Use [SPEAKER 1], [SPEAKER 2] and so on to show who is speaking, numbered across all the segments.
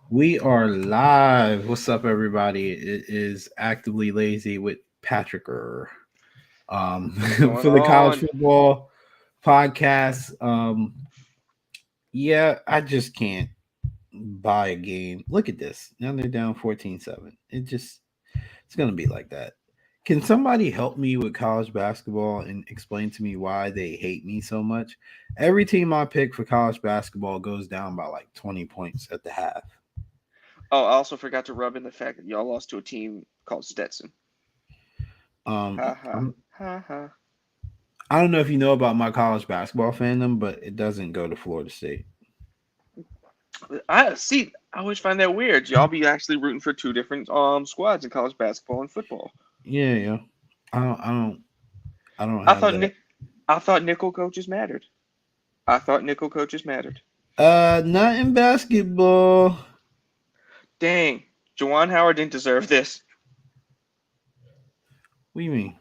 [SPEAKER 1] We are live. What's up, everybody? It is Actively Lazy with Patricker.
[SPEAKER 2] What's going
[SPEAKER 1] For the college
[SPEAKER 2] on?
[SPEAKER 1] football podcast. Yeah, I just can't buy a game. Look at this. Now they're down 14-7. It's gonna be like that. Can somebody help me with college basketball and explain to me why they hate me so much? Every team I pick for college basketball goes down by like 20 points at the half.
[SPEAKER 2] Oh, I also forgot to rub in the fact that y'all lost to a team called Stetson.
[SPEAKER 1] Um,
[SPEAKER 2] Ha ha
[SPEAKER 1] I'm
[SPEAKER 2] ha ha.
[SPEAKER 1] I don't know if you know about my college basketball fandom, but it doesn't go to Florida State.
[SPEAKER 2] I see. I always find that weird. Y'all be actually rooting for two different squads in college basketball and football.
[SPEAKER 1] Yeah, yeah. I don't I don't I don't
[SPEAKER 2] I
[SPEAKER 1] have
[SPEAKER 2] thought
[SPEAKER 1] that.
[SPEAKER 2] Nick. I thought nickel coaches mattered. I thought nickel coaches mattered.
[SPEAKER 1] Not in basketball.
[SPEAKER 2] Dang, Juwan Howard didn't deserve this.
[SPEAKER 1] What do you mean?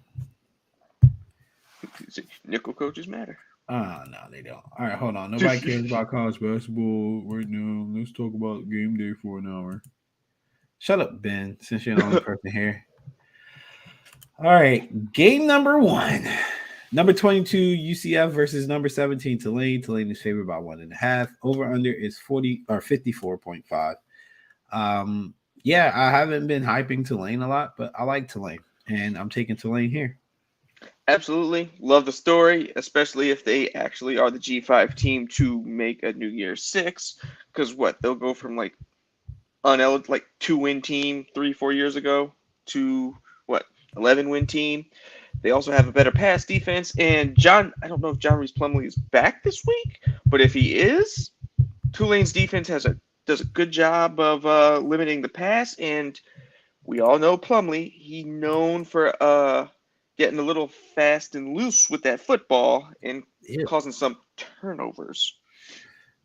[SPEAKER 2] Nickel coaches matter.
[SPEAKER 1] No, they don't. All right, hold on. Nobody cares about college basketball right now. Let's talk about game day for an hour. Shut up, Ben, since you're the only person here. All right, game number one. Number 22, UCF versus number 17, Tulane. Tulane is favored by 1.5. Over under is 40 or 54.5. Yeah, I haven't been hyping Tulane a lot, but I like Tulane, and I'm taking Tulane here.
[SPEAKER 2] Absolutely. Love the story, especially if they actually are the G5 team to make a New Year's Six. Because what? They'll go from like like 2-win team 3-4 years ago to what 11-win team. They also have a better pass defense. And John, I don't know if John Reese Plumlee is back this week, but if he is, Tulane's defense does a good job of limiting the pass. And we all know Plumlee. He known for getting a little fast and loose with that football and
[SPEAKER 1] Yeah.
[SPEAKER 2] causing some turnovers.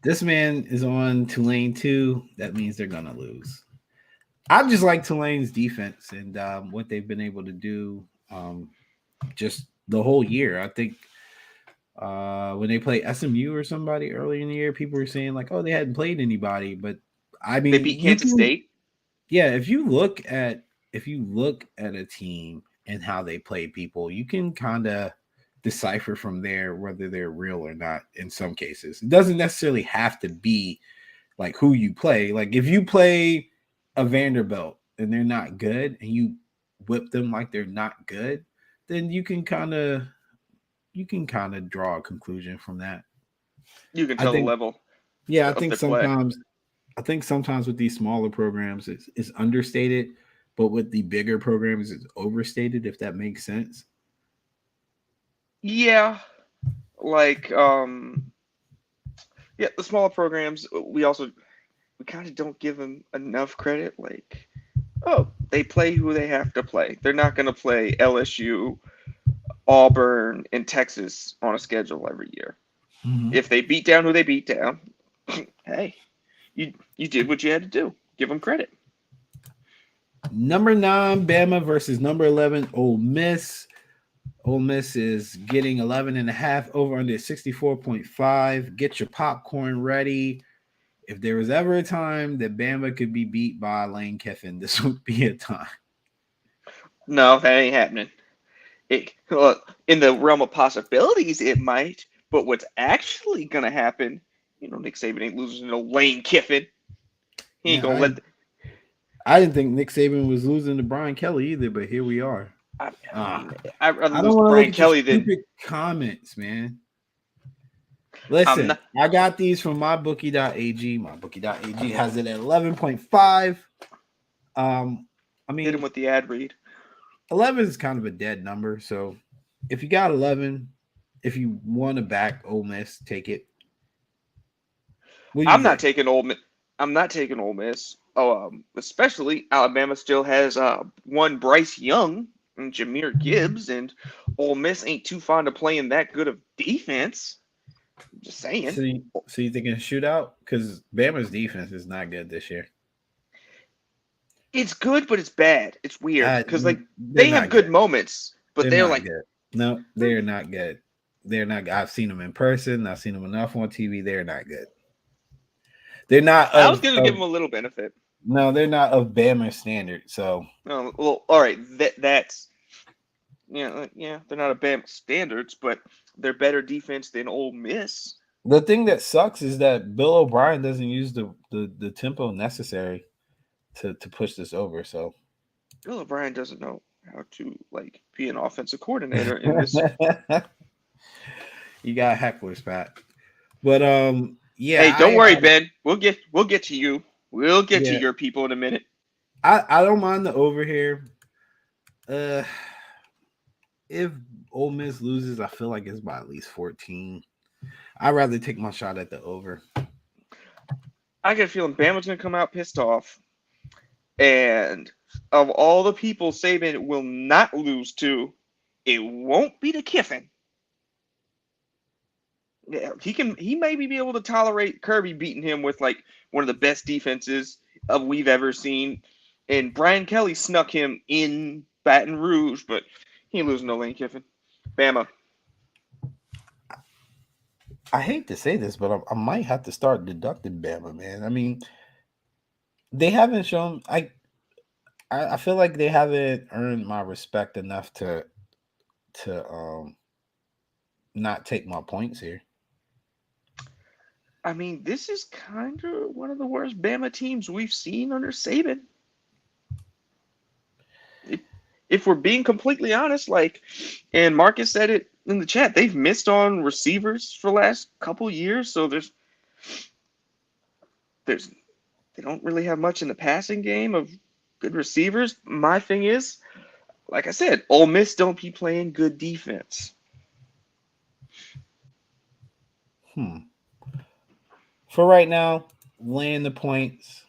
[SPEAKER 1] This man is on Tulane too. That means they're gonna lose. I just like Tulane's defense and what they've been able to do just the whole year. I think when they play SMU or somebody early in the year, people were saying like, "Oh, they hadn't played anybody," but I
[SPEAKER 2] They
[SPEAKER 1] mean,
[SPEAKER 2] beat
[SPEAKER 1] you
[SPEAKER 2] Kansas
[SPEAKER 1] can,
[SPEAKER 2] State.
[SPEAKER 1] yeah. If you look at a team and how they play people, you can kind of decipher from there whether they're real or not. In some cases, it doesn't necessarily have to be like who you play. Like if you play a Vanderbilt and they're not good, and you whip them like they're not good, then you can kind of draw a conclusion from that.
[SPEAKER 2] You can
[SPEAKER 1] I
[SPEAKER 2] tell the
[SPEAKER 1] think,
[SPEAKER 2] level
[SPEAKER 1] yeah,
[SPEAKER 2] of their play.
[SPEAKER 1] I think sometimes with these smaller programs, it's understated, but with the bigger programs, it's overstated. If that makes sense.
[SPEAKER 2] Yeah, like yeah, the smaller programs we kind of don't give them enough credit. Like, oh, they play who they have to play. They're not going to play LSU, Auburn, and Texas on a schedule every year.
[SPEAKER 1] Mhm.
[SPEAKER 2] If they beat down who they beat down, hey, you did what you had to do. Give them credit.
[SPEAKER 1] Number 9, Bama versus number 11, Ole Miss. Ole Miss is getting 11 and a half over under 64.5. Get your popcorn ready. If there was ever a time that Bama could be beat by Lane Kiffin, this would be a time.
[SPEAKER 2] No, that ain't happening. Well, in the realm of possibilities, it might. But what's actually gonna happen? Nick Saban ain't losing to Lane Kiffin. He ain't
[SPEAKER 1] Yeah,
[SPEAKER 2] gonna
[SPEAKER 1] I
[SPEAKER 2] let.
[SPEAKER 1] I didn't think Nick Saban was losing to Brian Kelly either, but here we are.
[SPEAKER 2] I
[SPEAKER 1] Uh,
[SPEAKER 2] mean, I'd rather
[SPEAKER 1] I don't
[SPEAKER 2] lose to
[SPEAKER 1] want to look
[SPEAKER 2] Brian
[SPEAKER 1] at your
[SPEAKER 2] Kelly than
[SPEAKER 1] stupid comments, man.
[SPEAKER 2] I'm
[SPEAKER 1] Listen,
[SPEAKER 2] not.
[SPEAKER 1] I got these from mybookie.ag. Mybookie.ag has it at 11.5. I
[SPEAKER 2] Hit him
[SPEAKER 1] mean,
[SPEAKER 2] with the ad read.
[SPEAKER 1] 11 is kind of a dead number. So if you got 11, if you want to back Ole Miss, take it. What do you
[SPEAKER 2] I'm not
[SPEAKER 1] think?
[SPEAKER 2] taking Ole Miss. I'm not taking Ole Miss. Oh, especially Alabama still has one Bryce Young and Jameer Gibbs, and Ole Miss ain't too fond of playing that good of defense. I'm just saying.
[SPEAKER 1] So you thinking shootout? Because Bama's defense is not good this year.
[SPEAKER 2] It's good, but it's bad. It's weird because like
[SPEAKER 1] They're
[SPEAKER 2] they have
[SPEAKER 1] not
[SPEAKER 2] good
[SPEAKER 1] good.
[SPEAKER 2] moments, but
[SPEAKER 1] They're
[SPEAKER 2] they're
[SPEAKER 1] not
[SPEAKER 2] like,
[SPEAKER 1] good. No, they're not good. They're not. I've seen them in person. I've seen them enough on TV. They're not good. They're not
[SPEAKER 2] I was
[SPEAKER 1] of,
[SPEAKER 2] gonna give
[SPEAKER 1] of
[SPEAKER 2] them a little benefit.
[SPEAKER 1] no, they're not of Bama standard. So
[SPEAKER 2] Well, all right, that's yeah, they're not a Bama standards, but they're better defense than Ole Miss.
[SPEAKER 1] the thing that sucks is that Bill O'Brien doesn't use the tempo necessary to push this over. So
[SPEAKER 2] Bill O'Brien doesn't know how to like be an offensive coordinator in this.
[SPEAKER 1] you got hecklers, Pat. But yeah,
[SPEAKER 2] Hey, don't worry, Ben. We'll get to you. We'll get to
[SPEAKER 1] yeah,
[SPEAKER 2] your people in a minute.
[SPEAKER 1] I don't mind the over here. Uh, if Ole Miss loses, I feel like it's by at least 14. I'd rather take my shot at the over.
[SPEAKER 2] I get a feeling Bama's gonna come out pissed off, and of all the people Saban will not lose to, it won't be to Kiffin. Yeah, he maybe be able to tolerate Kirby beating him with like one of the best defenses we've ever seen. And Brian Kelly snuck him in Baton Rouge, but he ain't losing to Lane Kiffin. Bama.
[SPEAKER 1] I hate to say this, but I might have to start deducting Bama, man. I mean, they haven't shown. I feel like they haven't earned my respect enough to not take my points here.
[SPEAKER 2] I mean, this is kind of one of the worst Bama teams we've seen under Saban. If we're being completely honest, like, and Marcus said it in the chat, they've missed on receivers for the last couple years, so there's they don't really have much in the passing game of good receivers. My thing is, like I said, Ole Miss don't be playing good defense.
[SPEAKER 1] For right now, laying the points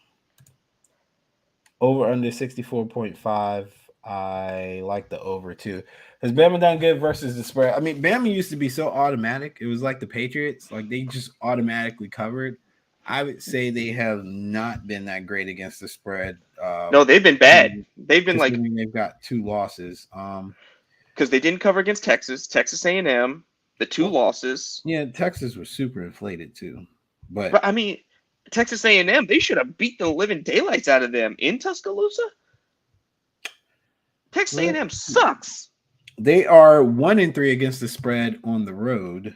[SPEAKER 1] over under 64.5. I like the over too. Has Bama done good versus the spread? I mean, Bama used to be so automatic. It was like the Patriots, like they just automatically covered. I would say they have not been that great against the spread.
[SPEAKER 2] No, they've been bad. They've been like
[SPEAKER 1] Considering they've got 2 losses.
[SPEAKER 2] because they didn't cover against Texas A&M, the two
[SPEAKER 1] Well,
[SPEAKER 2] losses.
[SPEAKER 1] yeah, Texas was super inflated too, but
[SPEAKER 2] But I mean, Texas A&M, they should have beat the living daylights out of them in Tuscaloosa. Texas A&M sucks.
[SPEAKER 1] they are 1-3 against the spread on the road,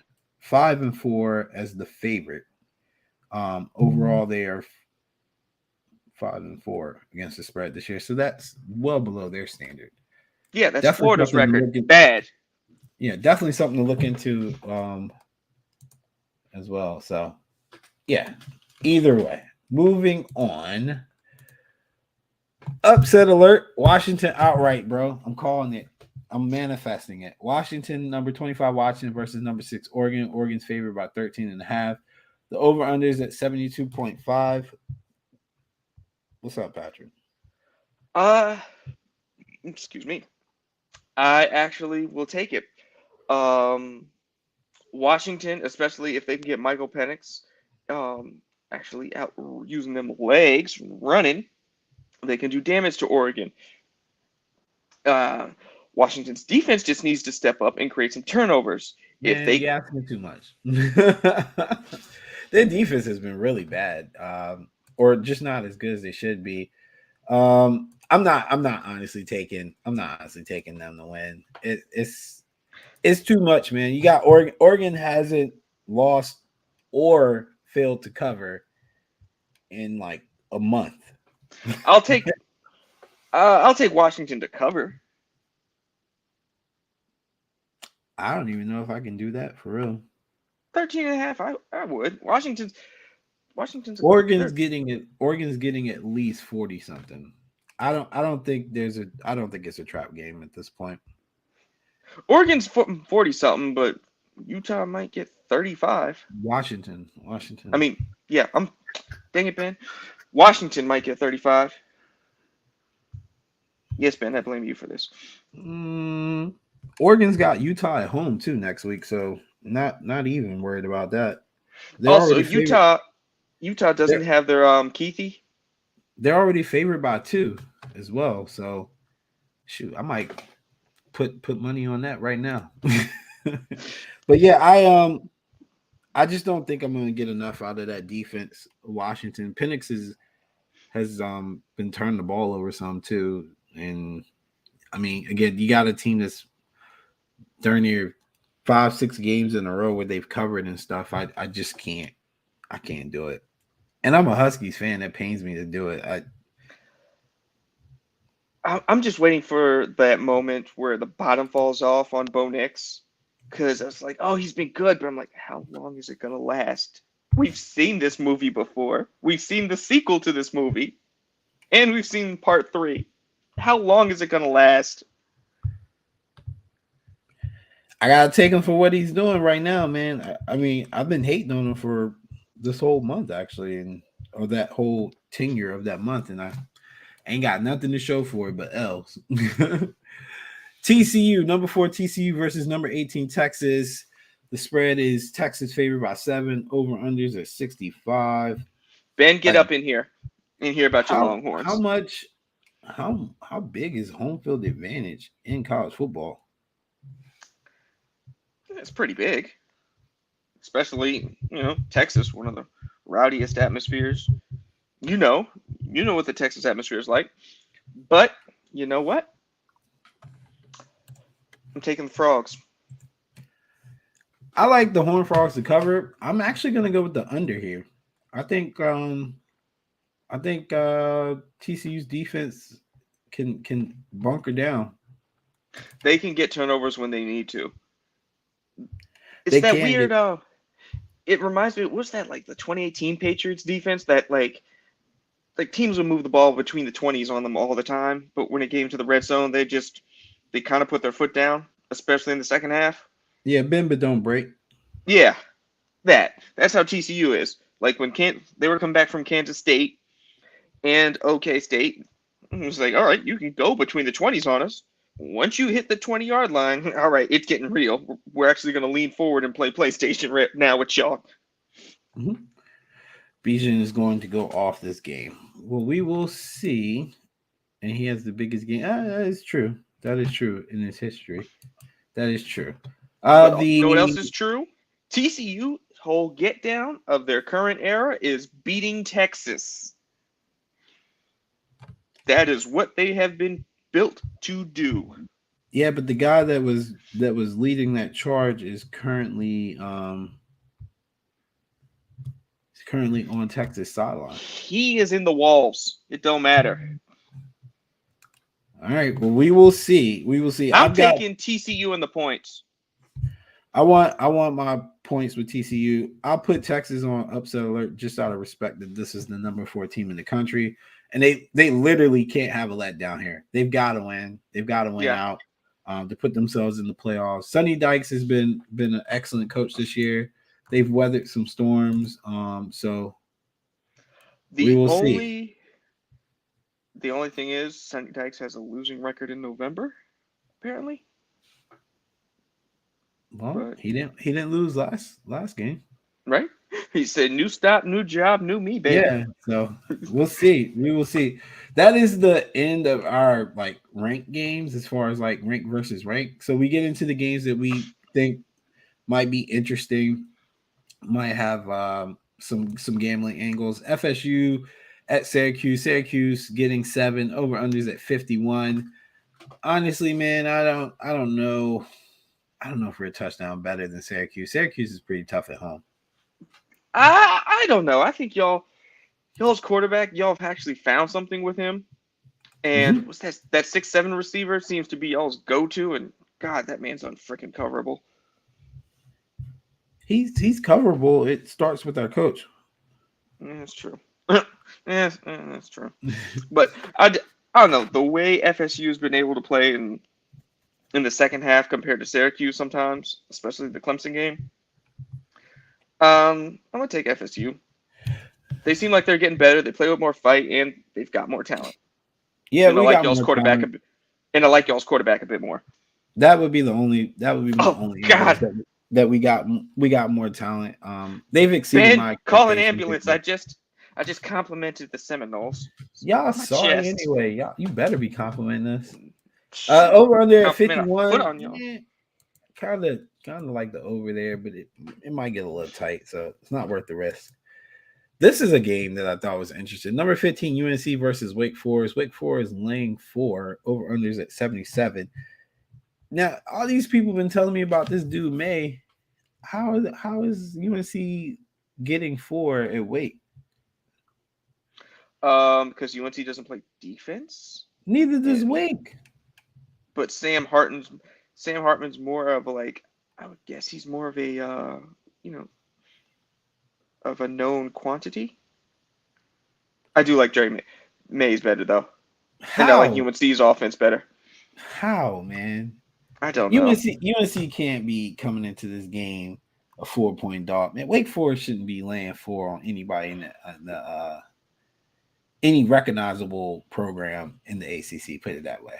[SPEAKER 1] 5-4 as the favorite. Overall, they are 5-4 against the spread this year, so that's well below their standard.
[SPEAKER 2] Yeah, that's
[SPEAKER 1] Definitely
[SPEAKER 2] Florida's
[SPEAKER 1] something to
[SPEAKER 2] record.
[SPEAKER 1] look in-
[SPEAKER 2] Bad.
[SPEAKER 1] Yeah, definitely something to look into as well. So, yeah, either way, moving on. Upset alert. Washington outright, bro. I'm calling it. I'm manifesting it. Washington, number 25, Washington versus number 6, Oregon. Oregon's favored by 13.5. The over-under is at 72.5. What's up, Patrick?
[SPEAKER 2] Excuse me. I actually will take it. Washington, especially if they can get Michael Penix, actually out using them legs, running, they can do damage to Oregon. Washington's defense just needs to step up and create some turnovers. If
[SPEAKER 1] Man,
[SPEAKER 2] they,
[SPEAKER 1] you're asking too much. Their defense has been really bad, or just not as good as they should be. I'm not honestly taking them to win. It's too much, man. You got Oregon. Oregon hasn't lost or failed to cover in like a month.
[SPEAKER 2] I'll take Washington to cover.
[SPEAKER 1] I don't even know if I can do that for real.
[SPEAKER 2] 13.5, I would. Washington's
[SPEAKER 1] Oregon's getting it. Oregon's getting at least 40 something. I don't think it's a trap game at this point.
[SPEAKER 2] Oregon's 40 something, but Utah might get 35.
[SPEAKER 1] Washington.
[SPEAKER 2] I mean, yeah, dang it, Ben. Washington might get 35. Yes, Ben, I blame you for this.
[SPEAKER 1] Oregon's got Utah at home too next week, so not even worried about that.
[SPEAKER 2] They're also, Utah doesn't have their Keithy.
[SPEAKER 1] They're already favored by 2 as well. So shoot, I might put money on that right now. But yeah, I just don't think I'm going to get enough out of that defense. Washington Penix has been turning the ball over some too, and I mean, again, you got a team that's darn near 5-6 games in a row where they've covered and stuff. I just can't. I can't do it. And I'm a Huskies fan. That pains me to do it.
[SPEAKER 2] I'm just waiting for that moment where the bottom falls off on Bo Nix, because I was like, oh, he's been good, but I'm like, how long is it gonna last? We've seen this movie before. We've seen the sequel to this movie, and we've seen part 3. How long is it gonna last?
[SPEAKER 1] I gotta take him for what he's doing right now, man. I mean, I've been hating on him for this whole month actually, and or that whole tenure of that month, and I ain't got nothing to show for it but L's. TCU, number 4 TCU versus number 18 Texas. The spread is Texas favored by 7. Over unders at 65.
[SPEAKER 2] Ben, get up in here and hear about your
[SPEAKER 1] How
[SPEAKER 2] Longhorns.
[SPEAKER 1] much? How big is home field advantage in college football?
[SPEAKER 2] It's pretty big, especially Texas, one of the rowdiest atmospheres. You know what the Texas atmosphere is like. But you know what? I'm taking the Frogs.
[SPEAKER 1] I like the Horned Frogs to cover. I'm actually going to go with the under here. I think TCU's defense can bunker down.
[SPEAKER 2] They can get turnovers when they need to. It's
[SPEAKER 1] They
[SPEAKER 2] that
[SPEAKER 1] can
[SPEAKER 2] weird.
[SPEAKER 1] get-
[SPEAKER 2] It reminds me. What's that like? The 2018 Patriots defense that like teams would move the ball between the 20s on them all the time, but when it came to the red zone, they kind of put their foot down, especially in the second half.
[SPEAKER 1] Yeah, bend but don't break.
[SPEAKER 2] Yeah, that's how TCU is. Like when they were coming back from Kansas State and OK State, it was like, all right, you can go between the 20s on us. Once you hit the 20-yard line, all right, it's getting real. We're actually going to lean forward and play PlayStation right now with y'all.
[SPEAKER 1] Mm-hmm. Bijan is going to go off this game. Well, we will see. And he has the biggest game. That is true. That is true in his history. That is true.
[SPEAKER 2] You know what else is true? TCU's whole get down of their current era is beating Texas. That is what they have been built to do.
[SPEAKER 1] Yeah, but the guy that was leading that charge is currently on Texas sideline.
[SPEAKER 2] He is in the walls. It don't matter.
[SPEAKER 1] All right. Well, we will see. We will see.
[SPEAKER 2] I'm taking TCU in the points.
[SPEAKER 1] I want my points with TCU. I'll put Texas on upset alert just out of respect that this is the number 4 team in the country, and they literally can't have a letdown here. They've got to win. They've got to win out to put themselves in the playoffs. Sonny Dykes has been an excellent coach this year. They've weathered some storms. So we will see.
[SPEAKER 2] The only thing is, Sonny Dykes has a losing record in November, apparently.
[SPEAKER 1] Well, but he didn't lose last game,
[SPEAKER 2] right? He said, "New stop, new job, new me, baby."
[SPEAKER 1] Yeah, so we'll see. We will see. That is the end of our rank games as far as rank versus rank. So we get into the games that we think might be interesting, might have some gambling angles. FSU at Syracuse. Syracuse getting 7, over unders at 51. Honestly, man, I don't know. I don't know if we're a touchdown better than Syracuse. Syracuse is pretty tough at home.
[SPEAKER 2] I don't know. I think y'all's quarterback, y'all have actually found something with him. And what's that 6'7" receiver seems to be y'all's go-to, and God, that man's unfreaking coverable.
[SPEAKER 1] He's coverable. It starts with our coach.
[SPEAKER 2] That's true. Yes, that's true. But I don't know. The way FSU has been able to play in the second half compared to Syracuse sometimes, especially the Clemson game, I'm going to take FSU. They seem like they're getting better. They play with more fight, and they've got more talent.
[SPEAKER 1] Yeah,
[SPEAKER 2] and I like y'all's quarterback and I like y'all's quarterback a bit more.
[SPEAKER 1] That would be my only
[SPEAKER 2] God.
[SPEAKER 1] That we got more talent. They've exceeded my
[SPEAKER 2] call an ambulance. I just complimented the Seminoles.
[SPEAKER 1] Y'all sorry anyway. You better be complimenting us. Over under at 51. kind of like the over there, but it might get a little tight, so it's not worth the risk. This is a game that I thought was interesting. Number 15, UNC versus Wake Forest. Wake Forest laying 4, over unders at 77. Now, all these people have been telling me about this dude May. How is UNC getting 4 at Wake?
[SPEAKER 2] Because UNC doesn't play defense,
[SPEAKER 1] Neither does
[SPEAKER 2] and
[SPEAKER 1] Wake.
[SPEAKER 2] but Sam Hartman's more of a like I would guess he's more of a you know of a known quantity. I do like Mays better though, and I like
[SPEAKER 1] How?
[SPEAKER 2] UNC's offense better.
[SPEAKER 1] How, man?
[SPEAKER 2] I don't know.
[SPEAKER 1] UNC can't be coming into this game a 4-point dog. Man, Wake Forest shouldn't be laying 4 on anybody in any recognizable program in the ACC. Put it that way.
[SPEAKER 2] I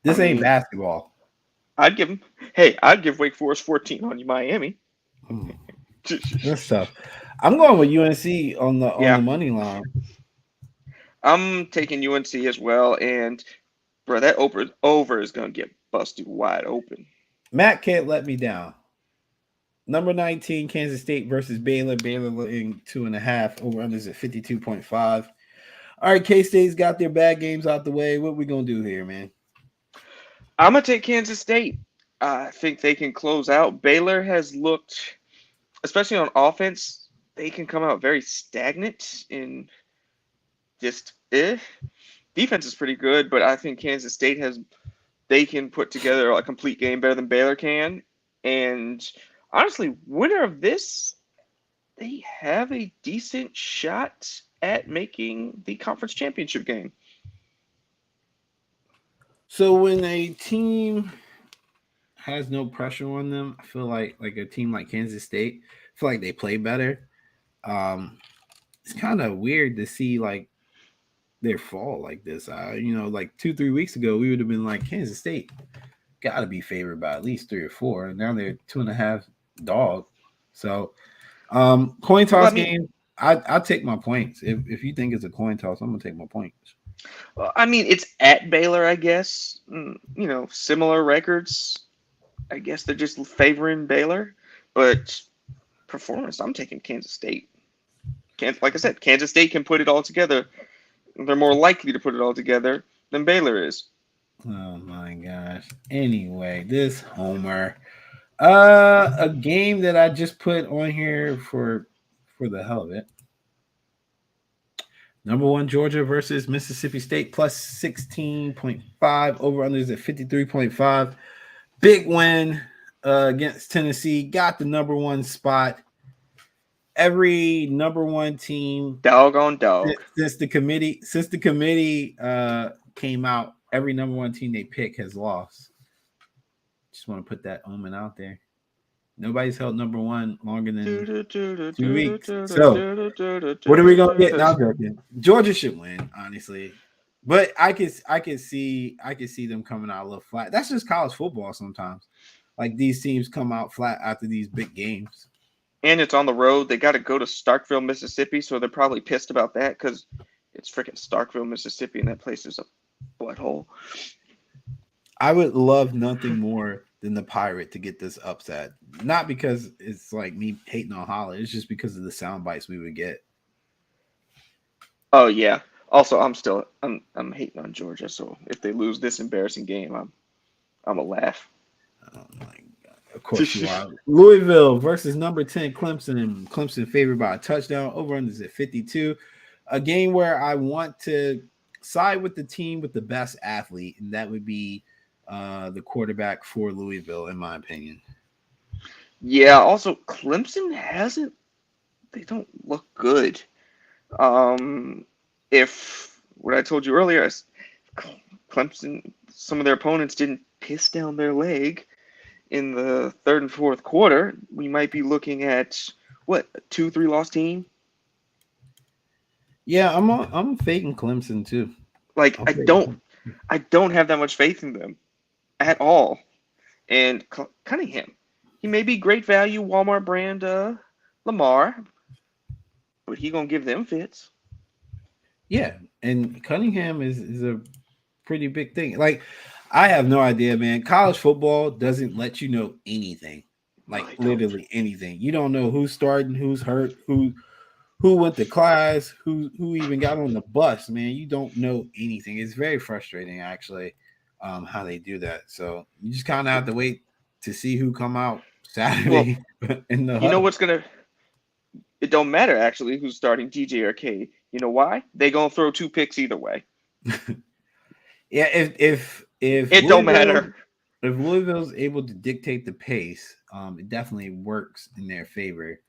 [SPEAKER 1] This ain't
[SPEAKER 2] mean,
[SPEAKER 1] basketball.
[SPEAKER 2] I'd give him. Hey, I'd give Wake Forest 14 on Miami.
[SPEAKER 1] Mm, that's tough. I'm going with UNC on the
[SPEAKER 2] Yeah,
[SPEAKER 1] money line.
[SPEAKER 2] I'm taking UNC as well, and bro, that over is gonna get busted wide open.
[SPEAKER 1] Matt can't let me down. Number 19, Kansas State versus Baylor. Baylor laying 2.5. Over unders at 52.5. All right, K-State's got their bad games out the way. What we gonna do here, man?
[SPEAKER 2] I'm gonna take Kansas State. I think they can close out. Baylor has looked, especially on offense, they can come out very stagnant in just defense is pretty good, but I think Kansas State has they can put together a complete game better than Baylor can. And honestly, winner of this, they have a decent shot at making the conference championship game.
[SPEAKER 1] So when a team has no pressure on them, I feel like a team like Kansas State, I feel like they play better. Um, it's kind of weird to see like their fall like this. Like 2-3 weeks ago, we would have been like Kansas State got to be favored by at least 3 or 4. And now they're 2.5 dog. So coin
[SPEAKER 2] Well, I
[SPEAKER 1] toss
[SPEAKER 2] mean,
[SPEAKER 1] game. I take my points. If you think it's a coin toss, I'm gonna take my points.
[SPEAKER 2] it's at Baylor, I guess. Similar records. I guess they're just favoring Baylor, but performance, I'm taking Kansas State. Like I said, Kansas State can put it all together. They're more likely to put it all together than Baylor is.
[SPEAKER 1] Oh my gosh. Anyway, this Homer. A game that I just put on here for the hell of it. Number 1 Georgia versus Mississippi State plus 16.5. Over unders at 53.5. Big win against Tennessee. Got the number 1 spot. Every number 1 team
[SPEAKER 2] Doggone dog.
[SPEAKER 1] since the committee came out, every number 1 team they pick has lost. Just want to put that omen out there. Nobody's held number 1 longer than 2 weeks. So what are we gonna get? Now joking. Georgia should win, honestly. But I can see them coming out a little flat. That's just college football sometimes. Like these teams come out flat after these big games.
[SPEAKER 2] And it's on the road. They got to go to Starkville, Mississippi, so they're probably pissed about that because it's freaking Starkville, Mississippi, and that place is a butthole.
[SPEAKER 1] I would love nothing more than the Pirate to get this upset. Not because it's like me hating on Holland. It's just because of the sound bites we would get.
[SPEAKER 2] Oh yeah. Also, I'm hating on Georgia, so if they lose this embarrassing game, I'm a laugh.
[SPEAKER 1] Oh my god! Of course you are. Louisville versus number 10 Clemson, and Clemson favored by a touchdown. Over unders at 52. A game where I want to side with the team with the best athlete, and that would be the quarterback for Louisville, in my opinion.
[SPEAKER 2] Yeah. Also, Clemson hasn't. They don't look good. If what I told you earlier, Clemson, some of their opponents didn't piss down their leg in the third and fourth quarter, we might be looking at what, a 2-3 loss team.
[SPEAKER 1] Yeah, I'm fading Clemson too.
[SPEAKER 2] Like
[SPEAKER 1] I'll
[SPEAKER 2] I
[SPEAKER 1] fade
[SPEAKER 2] don't
[SPEAKER 1] them.
[SPEAKER 2] I don't have that much faith in them at all. And Cunningham, he may be great value Walmart brand Lamar, but he gonna give them fits.
[SPEAKER 1] Yeah, and Cunningham is a pretty big thing. Like I have no idea, man. College football doesn't let you know anything.
[SPEAKER 2] No,
[SPEAKER 1] Like
[SPEAKER 2] they don't.
[SPEAKER 1] literally anything. You don't know who's starting, who's hurt, who went to class, who even got on the bus, man. You don't know anything. It's very frustrating actually, how they do that. So you just kind of have to wait to see who come out
[SPEAKER 2] Well,
[SPEAKER 1] Saturday in the
[SPEAKER 2] you know
[SPEAKER 1] huddle.
[SPEAKER 2] what's gonna? It don't matter actually who's starting DJ or K. You know why? They gonna throw two picks either way.
[SPEAKER 1] Yeah, if
[SPEAKER 2] It don't
[SPEAKER 1] Louisville
[SPEAKER 2] matter.
[SPEAKER 1] if Louisville's able to dictate the pace, it definitely works in their favor.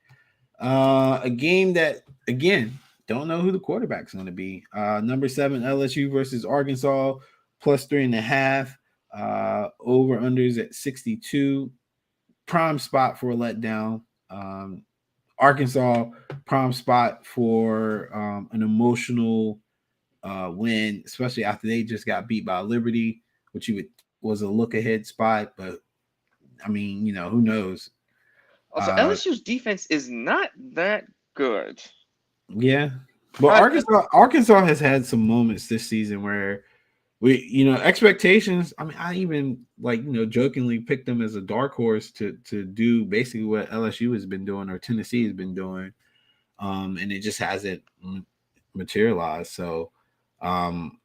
[SPEAKER 1] A game that again don't know who the quarterback's going to be. Number 7 LSU versus Arkansas plus 3.5. Over unders at 62. Prime spot for a letdown. Arkansas prime spot for an emotional win, especially after they just got beat by Liberty, which you would think was a look ahead spot. But I mean, who knows?
[SPEAKER 2] Also,
[SPEAKER 1] Uh,
[SPEAKER 2] LSU's defense is not that good.
[SPEAKER 1] yeah, but
[SPEAKER 2] I
[SPEAKER 1] Arkansas has had some moments this season where expectations. I mean, I even jokingly picked them as a dark horse to do basically what LSU has been doing or Tennessee has been doing, and it just hasn't materialized. So, um,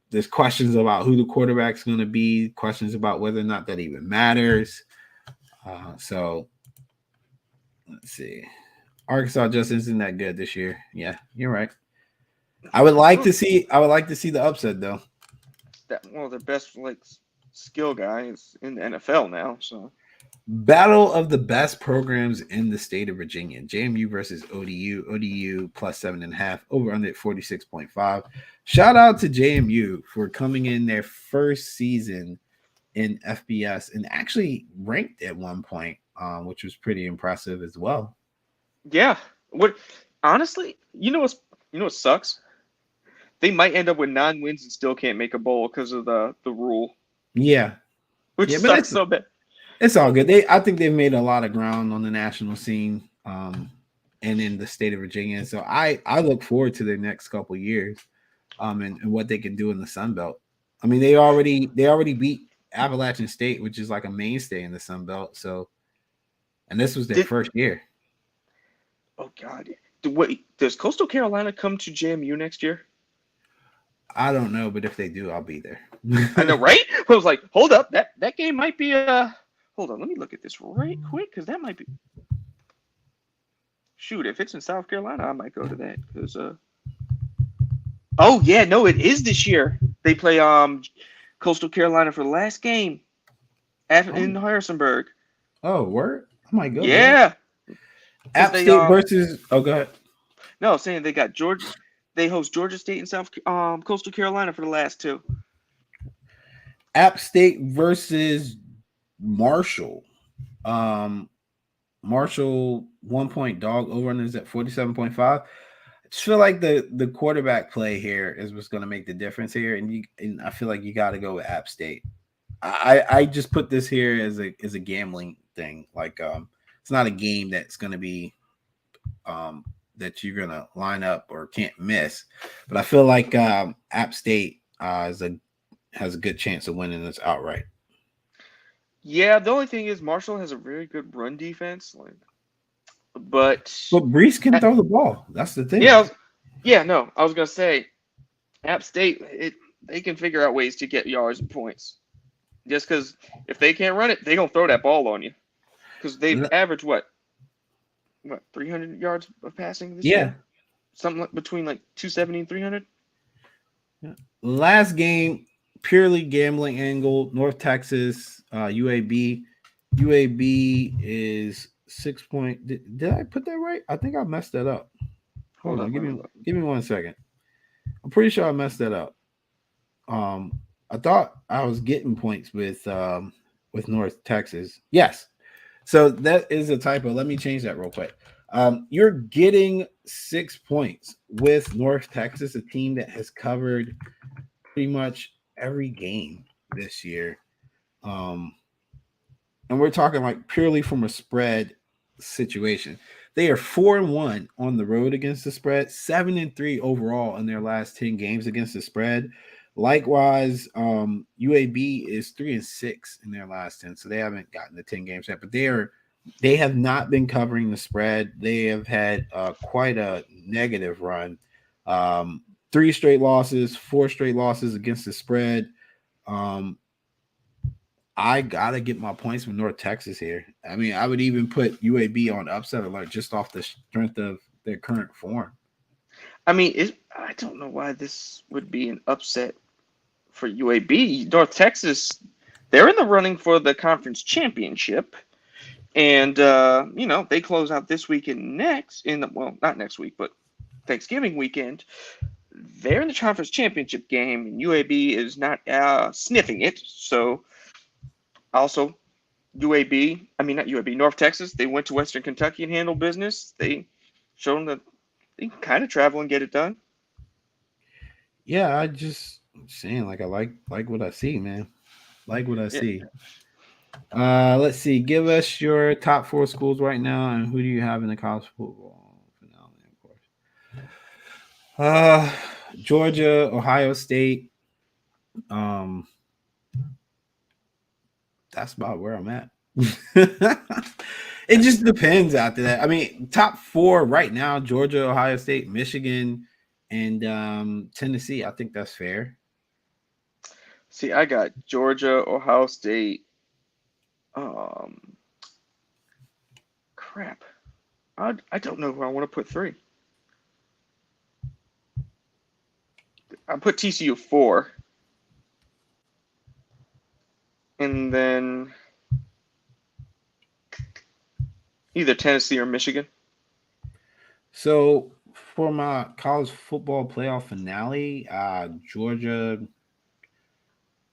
[SPEAKER 1] there's questions about who the quarterback's going to be, questions about whether or not that even matters. So let's see. Arkansas just isn't that good this year. Yeah, you're right. I would like to see the upset though.
[SPEAKER 2] that one of their best skill guys in the NFL now. So
[SPEAKER 1] Battle of the best programs in the state of Virginia. JMU versus ODU. ODU plus 7.5. Over under 46.5. Shout out to JMU for coming in their first season in FBS and actually ranked at one point, which was pretty impressive as well.
[SPEAKER 2] yeah, what honestly, what sucks? They might end up with 9 wins and still can't make a bowl because of the rule,
[SPEAKER 1] Yeah,
[SPEAKER 2] which
[SPEAKER 1] yeah, but
[SPEAKER 2] sucks so bad.
[SPEAKER 1] it's all good. I think they've made a lot of ground on the national scene, and in the state of Virginia. So I look forward to their next couple years, and what they can do in the Sun Belt. I mean, they already beat Appalachian State, which is like a mainstay in the Sun Belt. So, and this was their
[SPEAKER 2] Did
[SPEAKER 1] first year.
[SPEAKER 2] oh god, wait, does Coastal Carolina come to JMU next year?
[SPEAKER 1] I don't know, but if they do, I'll be
[SPEAKER 2] I know,
[SPEAKER 1] there.
[SPEAKER 2] right? I was like, hold up, that game might be a. Hold on, let me look at this right quick because that might be. Shoot, if it's in South Carolina, I might go to that because Oh yeah, no, it is this year. They play Coastal Carolina for the last game in
[SPEAKER 1] oh,
[SPEAKER 2] Harrisonburg.
[SPEAKER 1] oh, word! I might go to that.
[SPEAKER 2] Yeah, because
[SPEAKER 1] App
[SPEAKER 2] they
[SPEAKER 1] State versus. Oh, go ahead.
[SPEAKER 2] no saying they got Georgia. They host Georgia State and South Coastal Carolina for the last two.
[SPEAKER 1] App State versus Marshall. Um, Marshall 1 point dog over is at 47.5. I just feel like the quarterback play here is what's going to make the difference here, and I feel like you got to go with App State. I just put this here as a gambling thing. Like it's not a game that's going to be that you're gonna line up or can't miss. But I feel like App State has a good chance of winning this outright.
[SPEAKER 2] Yeah, the only thing is Marshall has a very good run defense, but
[SPEAKER 1] But Brees can
[SPEAKER 2] uh,
[SPEAKER 1] throw the ball. That's the
[SPEAKER 2] yeah,
[SPEAKER 1] thing.
[SPEAKER 2] yeah, no, I was gonna say App State they can figure out ways to get yards and points. Just because if they can't run it, they gonna throw that ball on you. Because they've averaged what 300 yards of passing this
[SPEAKER 1] Yeah.
[SPEAKER 2] year, something between 270 and 300.
[SPEAKER 1] Last game, purely gambling angle. North Texas, UAB. UAB is 6 point. Did I put that right? I think I messed that up. Hold
[SPEAKER 2] Hold
[SPEAKER 1] on,
[SPEAKER 2] up,
[SPEAKER 1] give
[SPEAKER 2] let me
[SPEAKER 1] me
[SPEAKER 2] look.
[SPEAKER 1] give me 1 second. I'm pretty sure I messed that up. Um, I thought I was getting points with North Texas. Yes, so that is a typo. Let me change that real quick. You're getting 6 points with North Texas, a team that has covered pretty much every game this year. Um, and we're talking like purely from a spread situation. They are 4-1 on the road against the spread, 7-3 overall in their last 10 games against the spread. Likewise, UAB is 3-6 in their last 10, so they haven't gotten the 10 games yet. But they have not been covering the spread. They have had quite a negative run. 3 straight losses, 4 straight losses against the spread. I gotta get my points from North Texas here. I mean, I would even put UAB on upset alert just off the strength of their current form.
[SPEAKER 2] I mean, I don't know why this would be an upset for UAB. North Texas, they're in the running for the conference championship. And, they close out this weekend not next week, but Thanksgiving weekend. They're in the conference championship game, and UAB is not sniffing it. So, also, not UAB, North Texas, they went to Western Kentucky and handled business. They showed them that they can kind of travel and get it done.
[SPEAKER 1] Yeah, I'm saying, like, I like what I see, man. Like what I see. Let's see. Give us your top 4 schools right now, and who do you have in the college football finale, of course? Georgia, Ohio State. That's about where I'm at. It just depends after that. I mean, top 4 right now: Georgia, Ohio State, Michigan, and Tennessee. I think that's fair.
[SPEAKER 2] See, I got Georgia, Ohio State. Crap. I don't know who I want to put 3. I put TCU 4. And then either Tennessee or Michigan.
[SPEAKER 1] So for my college football playoff finale, Georgia,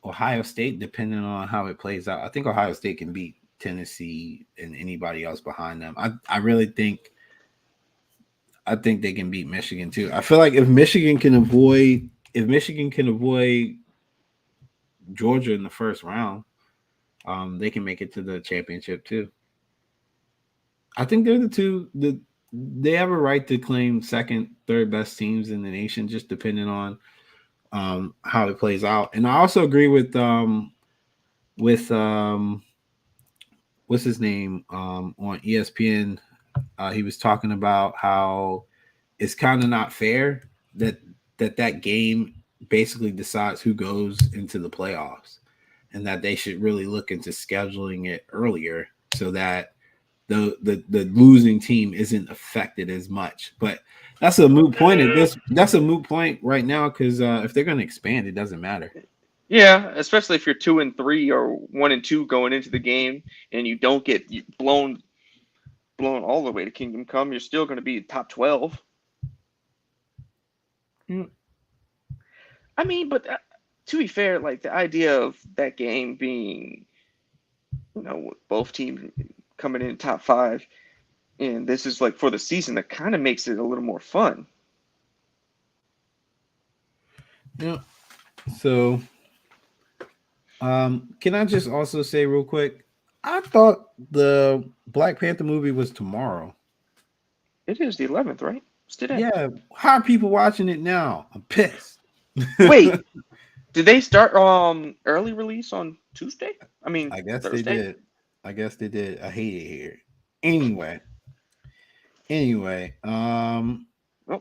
[SPEAKER 1] Ohio State, depending on how it plays out. I think Ohio State can beat Tennessee and anybody else behind them. I really think they can beat Michigan too. I feel like if Michigan can avoid Georgia in the first round, they can make it to the championship too. I think they're they have a right to claim second, third best teams in the nation, just depending on how it plays out. And I also agree with what's his name on ESPN. He was talking about how it's kind of not fair that game basically decides who goes into the playoffs, and that they should really look into scheduling it earlier so that the losing team isn't affected as much. But that's a moot point that's a moot point right now, because if they're going to expand, it doesn't matter.
[SPEAKER 2] Yeah, especially if you're 2-3 or 1-2 going into the game, and you don't get blown all the way to Kingdom Come, you're still going to be top 12. I mean, but to be fair, like the idea of that game being, with both teams coming in top 5, and this is like for the season, that kind of makes it a little more fun.
[SPEAKER 1] Yeah. So, can I just also say real quick, I thought the Black Panther movie was tomorrow.
[SPEAKER 2] It is the 11th, right? It's today.
[SPEAKER 1] Yeah. How are people watching it now? I'm pissed.
[SPEAKER 2] Wait, did they start early release on Tuesday? I mean,
[SPEAKER 1] I guess
[SPEAKER 2] Thursday?
[SPEAKER 1] they did. I hate it here. Anyway.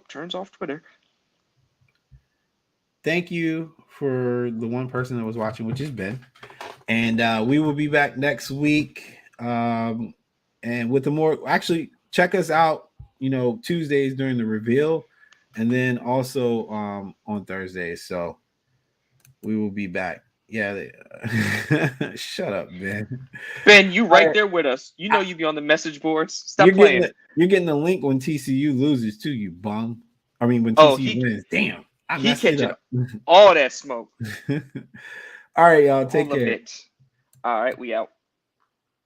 [SPEAKER 2] Turns off Twitter.
[SPEAKER 1] Thank you for the one person that was watching, which is Ben. And we will be back next week. And with the more, actually, check us out, Tuesdays during the reveal, and then also on Thursdays. So we will be back. Yeah. Shut up, Ben.
[SPEAKER 2] Ben, you right there with us. You know you be on the message boards. Stop playing.
[SPEAKER 1] You're getting the link when TCU loses too, you bum. I mean, when TCU wins. Damn.
[SPEAKER 2] He catching all that smoke.
[SPEAKER 1] All right, y'all. Take care.
[SPEAKER 2] All right, we out.